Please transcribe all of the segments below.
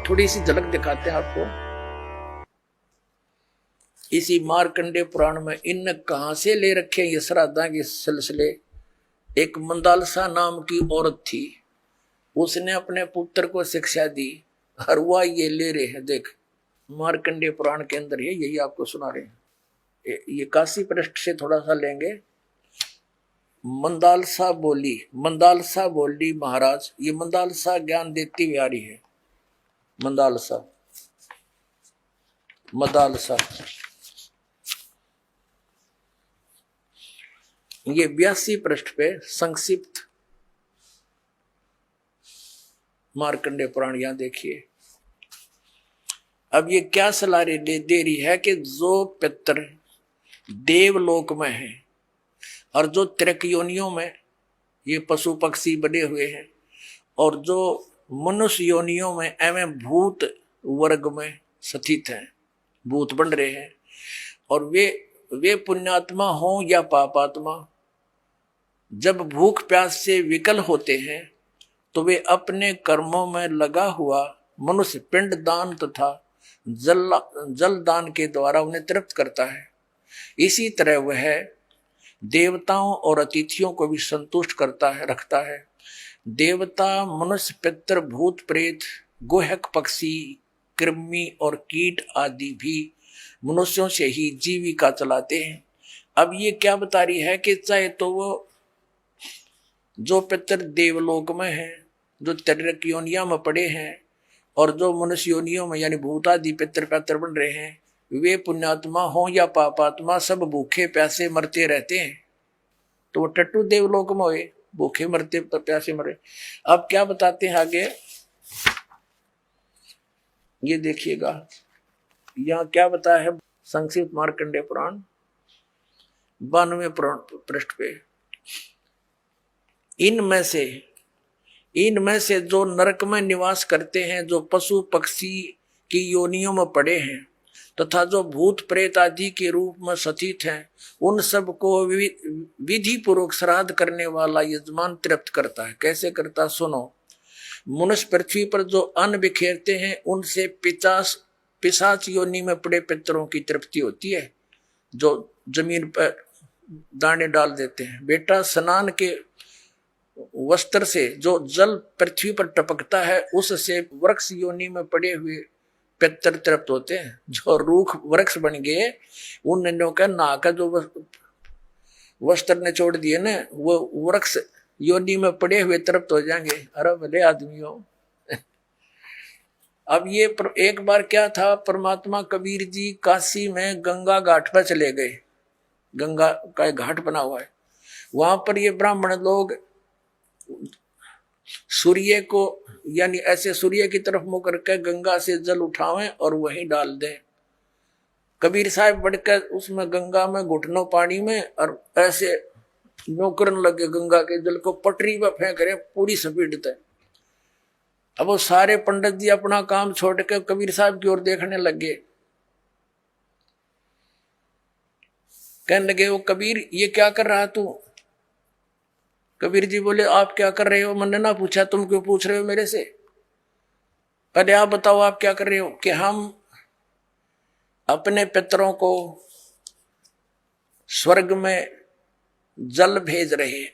थोड़ी सी झलक दिखाते हैं आपको। इसी मार्कंडे पुराण में इन कहां से ले रखे ये श्राद्धा के सिलसिले। एक मंदालसा नाम की औरत थी, उसने अपने पुत्र को शिक्षा दी, और वह ये ले रहे हैं। देख, मार्कंडे पुराण के अंदर है, यही आपको सुना रहे हैं। ये काशी पृष्ठ से थोड़ा सा लेंगे। मंदालसा बोली महाराज, ये मंदालसा ज्ञान देती बिहारी है। मंदालसा ये 82 पृष्ठ पे संक्षिप्त मार्कंडे पुराण, यहां देखिए। अब ये क्या सलाह दे रही है कि जो पितर देवलोक में है और जो त्रिक योनियों में ये पशु पक्षी बने हुए हैं, और जो मनुष्य योनियों में एवं भूत वर्ग में स्थित हैं, भूत बन रहे हैं, और वे पुण्यात्मा हो या पापात्मा, जब भूख प्यास से विकल होते हैं तो वे अपने कर्मों में लगा हुआ मनुष्य पिंड दान तथा जल दान के द्वारा उन्हें तृप्त करता है। इसी तरह वह देवताओं और अतिथियों को भी संतुष्ट रखता है। देवता, मनुष्य, पितर, भूत, प्रेत, गुहक, पक्षी, कृमि और कीट आदि भी मनुष्यों से ही जीविका चलाते हैं। अब ये क्या बता रही है कि चाहे तो वो जो पितर देवलोक में है, जो त्रिक योनिया में पड़े हैं, और जो मनुष्य योनियों में यानी भूतादि पितर बन रहे हैं, वे पुण्यात्मा हो या पापात्मा, सब भूखे प्यासे मरते रहते हैं। तो वो टट्टू देवलोक में हुए, भूखे मरते प्यासे मरे। अब क्या बताते हैं आगे, ये देखिएगा। यहाँ क्या बताया है संक्षिप्त मार्कंडे पुराण 92 पृष्ठ पे। इनमें से जो नरक में निवास करते हैं, जो पशु पक्षी की योनियों में पड़े हैं, तथा जो भूत प्रेत आदि के रूप में स्थित हैं, उन सब को विधि पूर्वक श्राद्ध करने वाला यजमान तृप्त करता है। कैसे करता, सुनो। मनुष्य पृथ्वी पर जो अन्न बिखेरते हैं, उनसे पिशाच योनि में पड़े पितरों की तृप्ति होती है, जो जमीन पर दाने डाल देते हैं। बेटा, स्नान के वस्त्र से जो जल पृथ्वी पर टपकता है, उससे वृक्ष योनि में पड़े हुए पितर तृप्त होते हैं। जो रूख वृक्ष बन गए, उन का नहा का जो वस्त्र ने छोड़ दिए ना, वो वृक्ष योनि में पड़े हुए तृप्त हो जाएंगे। अरे भले आदमियों। अब ये एक बार क्या था, परमात्मा कबीर जी काशी में गंगा घाट पर चले गए। गंगा का एक घाट बना हुआ है, वहां पर ये ब्राह्मण लोग सूर्य को यानी ऐसे सूर्य की तरफ मुंह करके गंगा से जल उठावें और वहीं डाल दें। कबीर साहब बढ़कर उसमें गंगा में घुटनों पानी में और ऐसे नौकरन लगे, गंगा के जल को पटरी पर फेंक रहे पूरी स्पीड तक। अब वो सारे पंडित जी अपना काम छोड़ के कबीर साहब की ओर देखने लगे। कहने लगे, वो कबीर ये क्या कर रहा तू? कबीर जी बोले, आप क्या कर रहे हो? मैंने ना पूछा, तुम क्यों पूछ रहे हो मेरे से? पहले आप बताओ आप क्या कर रहे हो? कि हम अपने पितरों को स्वर्ग में जल भेज रहे हैं।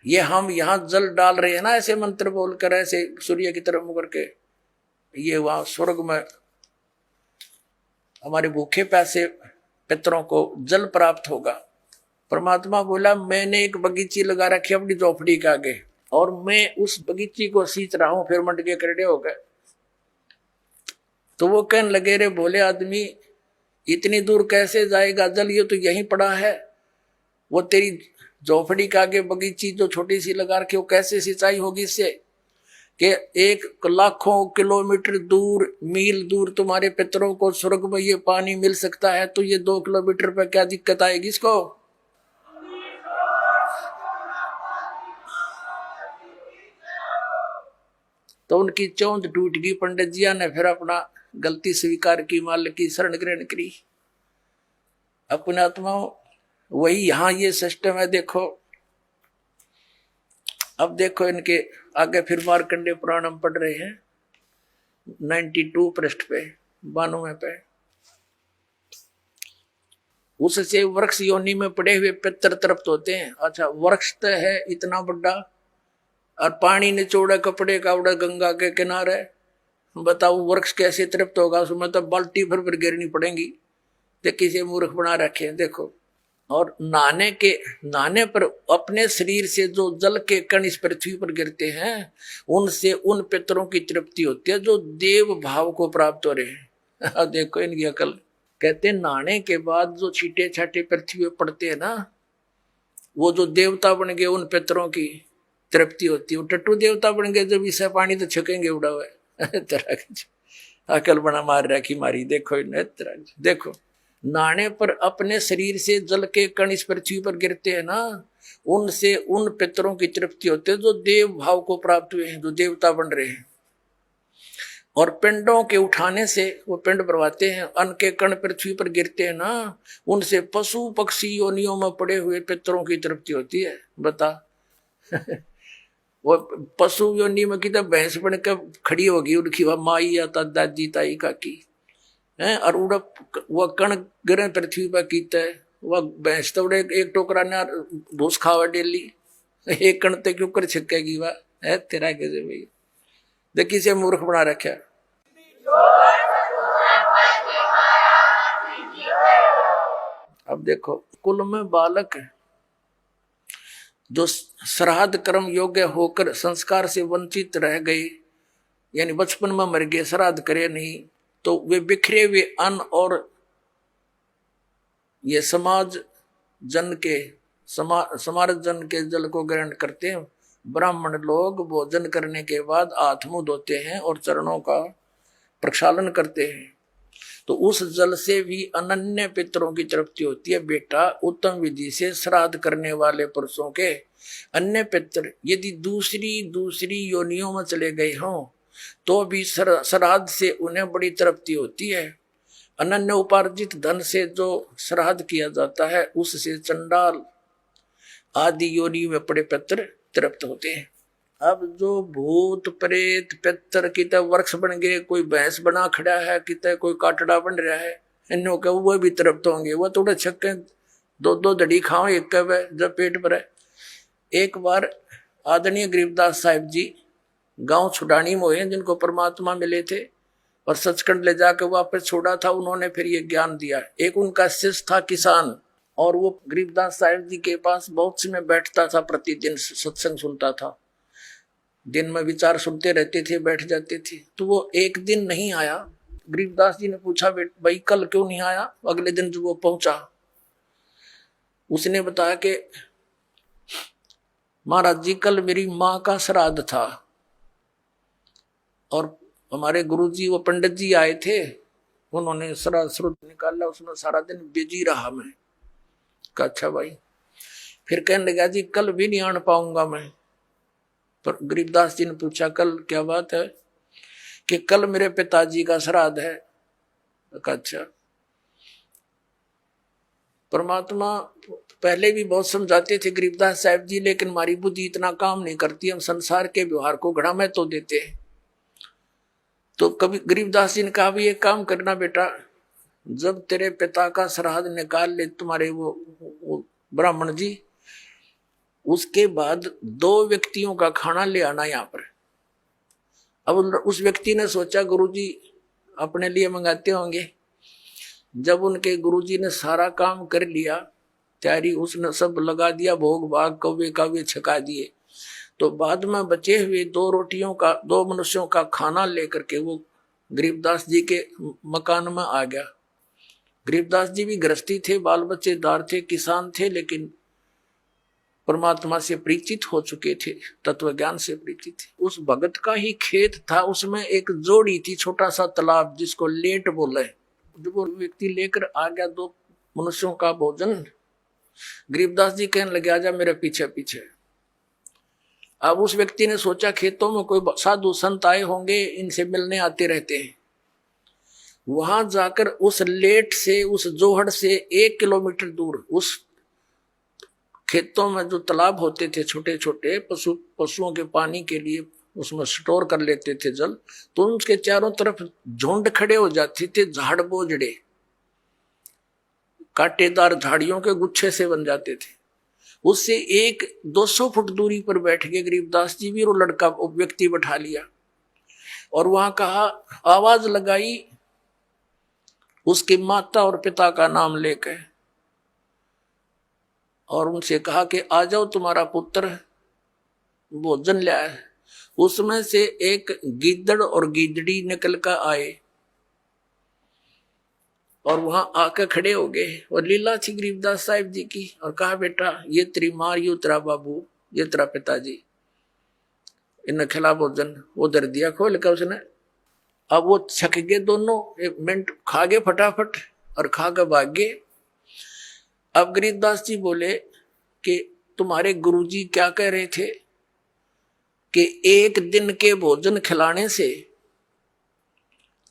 ये हम यहां जल डाल रहे हैं ना, ऐसे मंत्र बोलकर, ऐसे सूर्य की तरफ मुंह करके, ये वहां स्वर्ग में हमारे भूखे प्यासे पितरों को जल प्राप्त होगा। परमात्मा बोला, मैंने एक बगीची लगा रखी अपनी झोपड़ी के आगे, और मैं उस बगीची को सींच रहा हूं। फिर मंड के करड़े हो गए। तो वो कहने लगे, रे भोले आदमी, इतनी दूर कैसे जाएगा जल? ये तो यहीं पड़ा है। वो तेरी झोपड़ी के आगे बगीची जो छोटी सी लगा रखी, वो कैसे सिंचाई होगी इससे? कि 1 लाखों किलोमीटर दूर, मील दूर तुम्हारे पितरों को स्वर्ग में ये पानी मिल सकता है, तो ये 2 किलोमीटर पर क्या दिक्कत आएगी इसको? तो उनकी चौंध टूट गई। पंडित जिया ने फिर अपना गलती स्वीकार की, मालिक की शरण ग्रहण करी। अपने आत्माओं, वही यहां ये सिस्टम है। देखो, अब देखो इनके आगे फिर मार्कंडे पुराण हम पढ़ रहे हैं। 92 पृष्ठ पे 92 पे। उससे वृक्ष योनि में पड़े हुए पितर तृप्त होते हैं। अच्छा, वृक्ष तो है इतना बड़ा और पानी निचोड़ा कपड़े का उड़ा गंगा के किनारे, बताओ वृक्ष कैसे तृप्त होगा? उसमें तो बाल्टी भर गिरनी पड़ेगी। तो किसी मूर्ख बना रखे हैं देखो। और नहाने पर अपने शरीर से जो जल के कण इस पृथ्वी पर गिरते हैं, उनसे उन पितरों की तृप्ति होती है जो देव भाव को प्राप्त हो रहे हैं। देखो इनकी अकल। कहते हैं नहाने के बाद जो छींटे छाटे पृथ्वी पर पड़ते हैं ना, वो जो देवता बन गए उन पितरों की तृप्ति होती है। वो टट्टू देवता बन गए, जब इसे पानी तो छकेंगे उड़ा हुआ। तरह की अकल बना मार रखी मारी। देखो देखो, नहाने पर अपने शरीर से जल के कण इस पृथ्वी पर गिरते हैं ना, उनसे उन पितरों की तृप्ति होती है जो देव भाव को प्राप्त हुए हैं, जो देवता बन रहे हैं। और पिंडों के उठाने से वो पिंड भरवाते हैं, अन्न के कण पृथ्वी पर गिरते हैं ना, उनसे पशु पक्षी योनियों में पड़े हुए पितरों की तृप्ति होती है। बता। वो पशु योनि में कितना भैंस बन कर खड़ी होगी, उनकी वह माई या दादी ताई काकी है, और वह कण गिरे पृथ्वी पर कीता है। वह भैंस तो उड़े एक टोकरा ने भूस खावा डेली, एक कण तक क्यों कर छिकेगी वह है। तेरा कैसे भाई देखी से मूर्ख बना रखा। अब देखो, कुल में बालक जो श्राद्ध कर्म योग्य होकर संस्कार से वंचित रह गए, यानी बचपन में मर गए, श्राद्ध करे नहीं, तो वे बिखरे हुए अन्न और ये समाज जन के जल को ग्रहण करते हैं। ब्राह्मण लोग भोजन करने के बाद हाथ मुंह धोते हैं और चरणों का प्रक्षालन करते हैं, तो उस जल से भी अनन्य पितरों की तृप्ति होती है। बेटा, उत्तम विधि से श्राद्ध करने वाले पुरुषों के अन्य पितर यदि दूसरी योनियों में चले गए हों, तो भी श्राद्ध से उन्हें बड़ी तृप्ति होती है। अनन्य उपार्जित धन से जो श्राद्ध किया जाता है, उससे चंडाल आदि योनि में पड़े पितर तृप्त होते हैं। अब जो भूत प्रेत पितर कितने वृक्ष बन गए, कोई भैंस बना खड़ा है, कितने कोई काटड़ा बन रहा है, इन्हों के वो भी तृप्त होंगे। वो थोड़े छक्के दो दड़ी खाओ एक कब है जब पेट भरे। एक बार आदरणीय गरीबदास साहिब जी गांव छुड़ानी में हुए, जिनको परमात्मा मिले थे और सचखंड ले जाकर वापस छोड़ा था, उन्होंने फिर ये ज्ञान दिया। एक उनका शिष्य था किसान, और वो गरीबदास साहिब जी के पास बहुत समय बैठता था, प्रतिदिन सत्संग सुनता था, दिन में विचार सुनते रहते थे, बैठ जाते थे। तो वो एक दिन नहीं आया। गरीबदास जी ने पूछा, भाई कल क्यों नहीं आया? अगले दिन जब वो पहुंचा, उसने बताया कि महाराज जी कल मेरी माँ का श्राद्ध था, और हमारे गुरुजी वो पंडित जी आए थे, उन्होंने श्राद्ध निकाला, उसमें सारा दिन बिजी रहा मैं। कहा अच्छा भाई। फिर कहने लगा, जी कल भी नहीं आन पाऊंगा मैं। पर गरीबदास जी ने पूछा, कल क्या बात है? कि कल मेरे पिताजी का श्राद्ध है। कहा अच्छा। परमात्मा पहले भी बहुत समझाते थे गरीबदास साहिब जी, लेकिन हमारी बुद्धि इतना काम नहीं करती, हम संसार के व्यवहार को घड़ा में तो देते हैं। तो कभी गरीबदास जी ने कहा, भी एक काम करना बेटा, जब तेरे पिता का श्राद्ध निकाल ले तुम्हारे वो ब्राह्मण जी, उसके बाद 2 व्यक्तियों का खाना ले आना यहाँ पर। अब उस व्यक्ति ने सोचा गुरुजी अपने लिए मंगाते होंगे। जब उनके गुरुजी ने सारा काम कर लिया, तैयारी उसने सब लगा दिया, भोग भाग कौवे कावे छका दिए, तो बाद में बचे हुए 2 रोटियों का 2 मनुष्यों का खाना लेकर के वो गरीबदास जी के मकान में आ गया। गरीबदास जी भी गृहस्थी थे, बाल बच्चेदार थे, किसान थे, लेकिन परमात्मा से परिचित हो चुके थे, तत्व ज्ञान से परिचित थे। उस भगत का ही खेत था, उसमें एक जोड़ी थी, छोटा सा तालाब जिसको लेट बोले। जब वो व्यक्ति लेकर आ गया 2 मनुष्यों का भोजन, गरीबदास जी कहने लगे, आजा मेरे पीछे पीछे। अब उस व्यक्ति ने सोचा खेतों में कोई साधु संत आए होंगे, इनसे मिलने आते रहते हैं। वहां जाकर उस लेट से, उस जोहड़ से 1 किलोमीटर दूर उस खेतों में जो तालाब होते थे छोटे छोटे, पशुओं के पानी के लिए उसमें स्टोर कर लेते थे जल, तो उसके चारों तरफ झुंड खड़े हो जाते थे, झाड़ बोझड़े कांटेदार झाड़ियों के गुच्छे से बन जाते थे। उससे एक 200 फुट दूरी पर बैठ के गरीबदास जी भी वो लड़का व्यक्ति बैठा लिया और वहां कहा, आवाज लगाई उसके माता और पिता का नाम लेकर और उनसे कहा कि आ जाओ, तुम्हारा पुत्र भोजन लाया है। उसमें से एक गिद्दड़ और गिद्दड़ी निकल कर आए और वहां आकर खड़े हो गए और लीला थी गरीबदास साहिब जी की, और कहा, बेटा ये तेरी माँ, ये तेरा बाबू, ये तेरा पिताजी, इन्हें खिला भोजन। वो दर दिया खोल कर उसने। अब वो छक गए दोनों, 1 मिनट खा गए फटाफट और खा कर भाग गए। अब गरीबदास जी बोले कि तुम्हारे गुरुजी क्या कह रहे थे कि 1 दिन के भोजन खिलाने से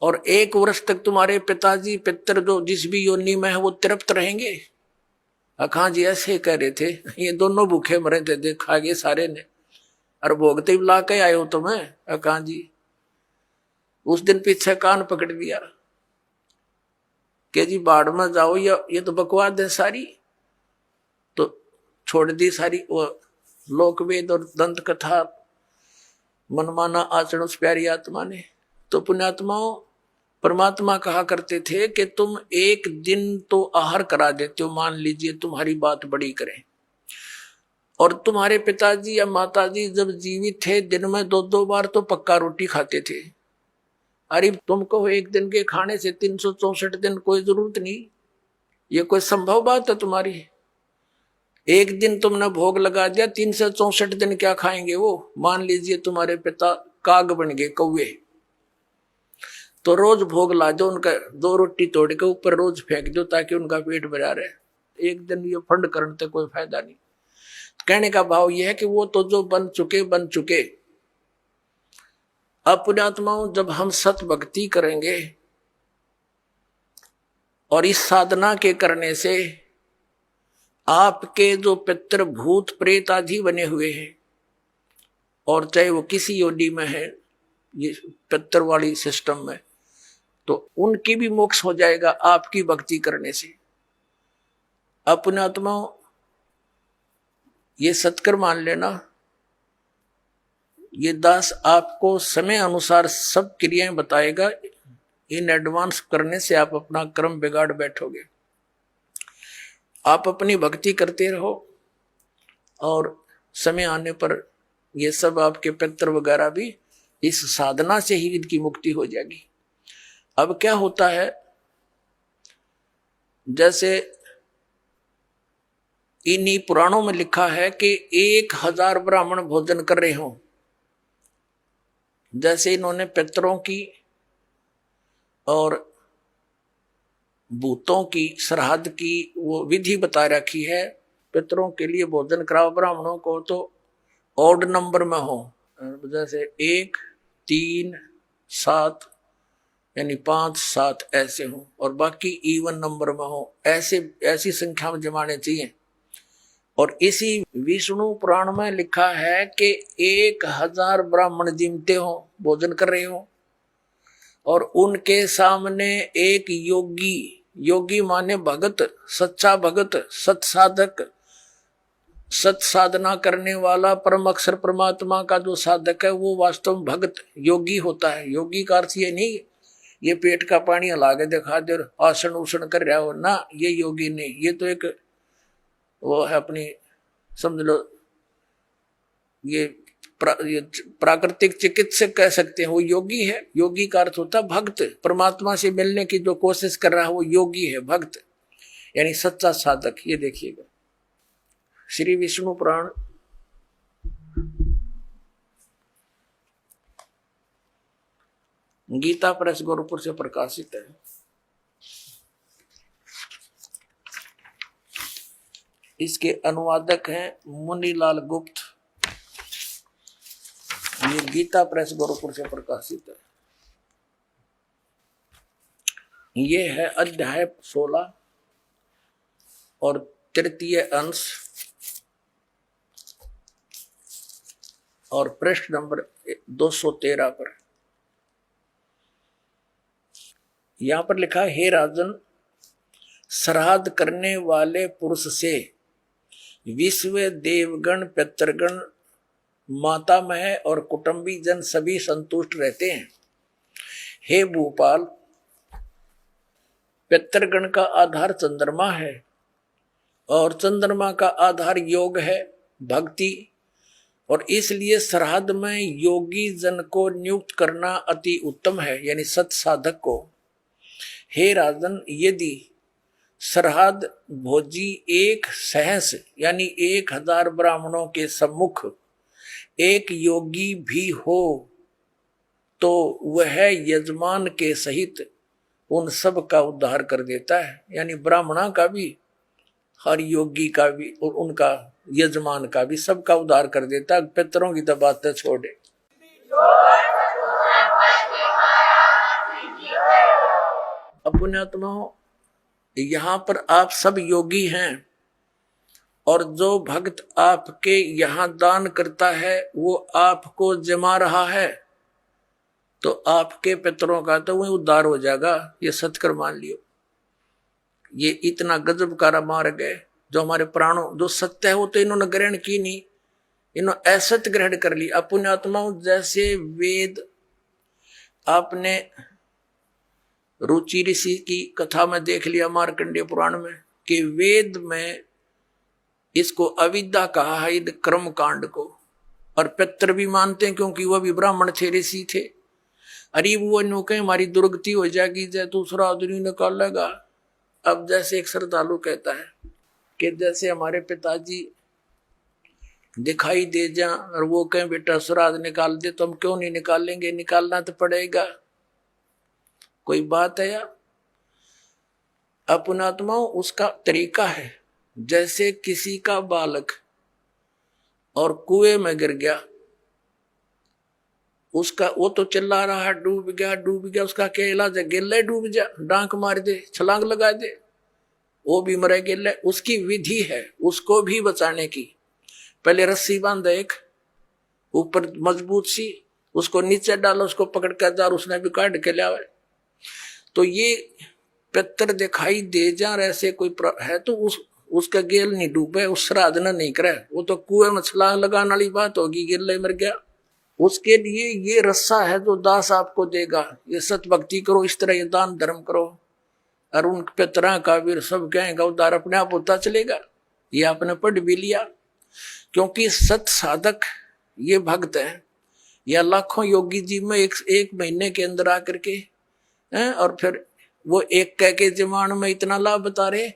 और 1 वर्ष तक तुम्हारे पिताजी पितर जो जिस भी योनि में है वो तृप्त रहेंगे। अखा जी ऐसे कह रहे थे, ये दोनों भूखे मरे थे, देखा गए सारे ने, और भोगते ही ला के आए हो तुम्हें। अखा जी उस दिन पीछे कान पकड़ दिया कि जी बाढ़ में जाओ, या ये तो बकवाद है सारी, तो छोड़ दी सारी वो लोकवेद और दंत कथा, मनमाना आचरण उस प्यारी आत्मा ने। तो पुण्यात्माओं, परमात्मा कहा करते थे कि तुम 1 दिन तो आहार करा देते हो, मान लीजिए तुम्हारी बात बड़ी करें, और तुम्हारे पिताजी या माताजी जब जीवित थे दिन में 2-2 बार तो पक्का रोटी खाते थे। अरे तुमको 1 दिन के खाने से 364 दिन कोई जरूरत नहीं, ये कोई संभव बात है तुम्हारी? 1 दिन तुमने भोग लगा दिया, 364 दिन क्या खाएंगे वो? मान लीजिए तुम्हारे पिता काग बन गए, कौवे, तो रोज भोग ला दो उनका, 2 रोटी तोड़ के ऊपर रोज फेंक दो ताकि उनका पेट भरा रहे। 1 दिन ये फंड करने से कोई फायदा नहीं। कहने का भाव यह है कि वो तो जो बन चुके। अब पुण्यात्माओं, जब हम सत भक्ति करेंगे और इस साधना के करने से आपके जो पितृ भूत प्रेत आदि बने हुए हैं, और चाहे वो किसी योनि में है, ये पितृ वाली सिस्टम में, तो उनकी भी मोक्ष हो जाएगा आपकी भक्ति करने से। अपने आत्माओं, ये सत्कर मान लेना, ये दास आपको समय अनुसार सब क्रियाएं बताएगा। इन एडवांस करने से आप अपना कर्म बिगाड़ बैठोगे। आप अपनी भक्ति करते रहो और समय आने पर ये सब आपके पितृ वगैरह भी इस साधना से ही इनकी मुक्ति हो जाएगी। अब क्या होता है, जैसे इन्हीं पुराणों में लिखा है कि 1000 ब्राह्मण भोजन कर रहे हों, जैसे इन्होंने पितरों की और भूतों की श्राद्ध की वो विधि बता रखी है। पितरों के लिए भोजन कराओ ब्राह्मणों को तो ऑड नंबर में हो, जैसे 1, 3, 7 यानी 5, 7 ऐसे हो, और बाकी इवन नंबर में हो, ऐसी संख्या में जमाने चाहिए। और इसी विष्णु पुराण में लिखा है कि 1000 ब्राह्मण जिमते हो, भोजन कर रहे हो, और उनके सामने एक योगी माने भगत, सच्चा भगत, सत्साधक, सत साधना करने वाला, परम अक्षर परमात्मा का जो साधक है वो वास्तव में भगत योगी होता है। योगी का अर्थ ये नहीं ये पेट का पानी हला के दिखा दे आसन उसन कर रहा हो ना, ये योगी नहीं। ये तो एक वो है अपनी, समझ लो ये प्राकृतिक चिकित्सक कह सकते हैं, वो योगी है। योगी का अर्थ होता है भक्त, परमात्मा से मिलने की जो कोशिश कर रहा है वो योगी है, भक्त यानी सच्चा साधक। ये देखिएगा श्री विष्णु पुराण गीता प्रेस गोरखपुर से प्रकाशित है। इसके अनुवादक हैं मुनीलाल गुप्त। ये गीता प्रेस गोरखपुर से प्रकाशित है। ये है अध्याय 16 और 3 अंश और पृष्ठ नंबर 213 पर। यहां पर लिखा है, हे राजन, श्राद्ध करने वाले पुरुष से विश्व देवगण, पितृगण, मातामह और कुटुंबी जन सभी संतुष्ट रहते हैं। हे भूपाल, पितृगण का आधार चंद्रमा है और चंद्रमा का आधार योग है, भक्ति, और इसलिए श्राद्ध में योगी जन को नियुक्त करना अति उत्तम है, यानी सत साधक को। हे राजन, यदि श्राद्ध भोजी एक सहस यानी 1000 ब्राह्मणों के सम्मुख एक योगी भी हो तो वह यजमान के सहित उन सब का उद्धार कर देता है, यानी ब्राह्मणा का भी, हर योगी का भी और उनका यजमान का भी, सबका उद्धार कर देता है। पितरों की तो बात छोड़े। अब पुण्यात्माओं, यहाँ पर आप सब योगी हैं और जो भक्त आपके यहाँ दान करता है वो आपको जमा रहा है, तो आपके पितरों का तो वही उद्धार हो जाएगा, ये सत्कर मान लियो। ये इतना गजब का मार्ग है जो हमारे प्राणों, जो सत्य है वो तो इन्होंने ग्रहण की नहीं, इन्होंने असत्य ग्रहण कर ली। पुण्यात्माओं, जैसे वेद, आपने रुचि ऋषि की कथा में देख लिया मार्कंडेय पुराण में कि वेद में इसको अविद्या कहा है, कर्म कांड को, और पितर भी मानते हैं क्योंकि वह भी ब्राह्मण थे, ऋषि थे। अरे वो नो कहे हमारी दुर्गति हो जाएगी, जय दूसरा आदमी निकालेगा। अब जैसे एक श्रद्धालु कहता है कि जैसे हमारे पिताजी दिखाई दे जा और वो कहें बेटा श्राद्ध निकाल दे, तो हम क्यों नहीं निकालेंगे, निकालना तो पड़ेगा। कोई बात है या? पुण्यात्माओं, उसका तरीका है। जैसे किसी का बालक और कुएं में गिर गया, उसका वो तो चिल्ला रहा है डूब गया डूब गया, उसका क्या इलाज है? गिल्ले डूब जा, डांक मार दे, छलांग लगा दे, वो भी मरे गिल्ले। उसकी विधि है उसको भी बचाने की। पहले रस्सी बांधे एक ऊपर मजबूत सी, उसको नीचे डालो, उसको पकड़ कर जा, उसने भी काट के लिया। तो ये पितर दिखाई दे जा ऐसे कोई है तो उसका गेल नहीं डूबे, उस श्राद्ध न नहीं करे, वो तो कुएं में छलांग लगाने वाली बात होगी, गिल्ले मर गया। उसके लिए ये रस्सा है जो दास आपको देगा। ये सत भक्ति करो, इस तरह ये दान धर्म करो, और उन पितरा का वीर सब कहेगा उद्धार अपने आप होता चलेगा। ये आपने पढ़ भी लिया, क्योंकि सत साधक ये भक्त है, या लाखों योगी जी में एक महीने के अंदर आकर के और फिर वो एक कह के जमान में इतना लाभ बता रहे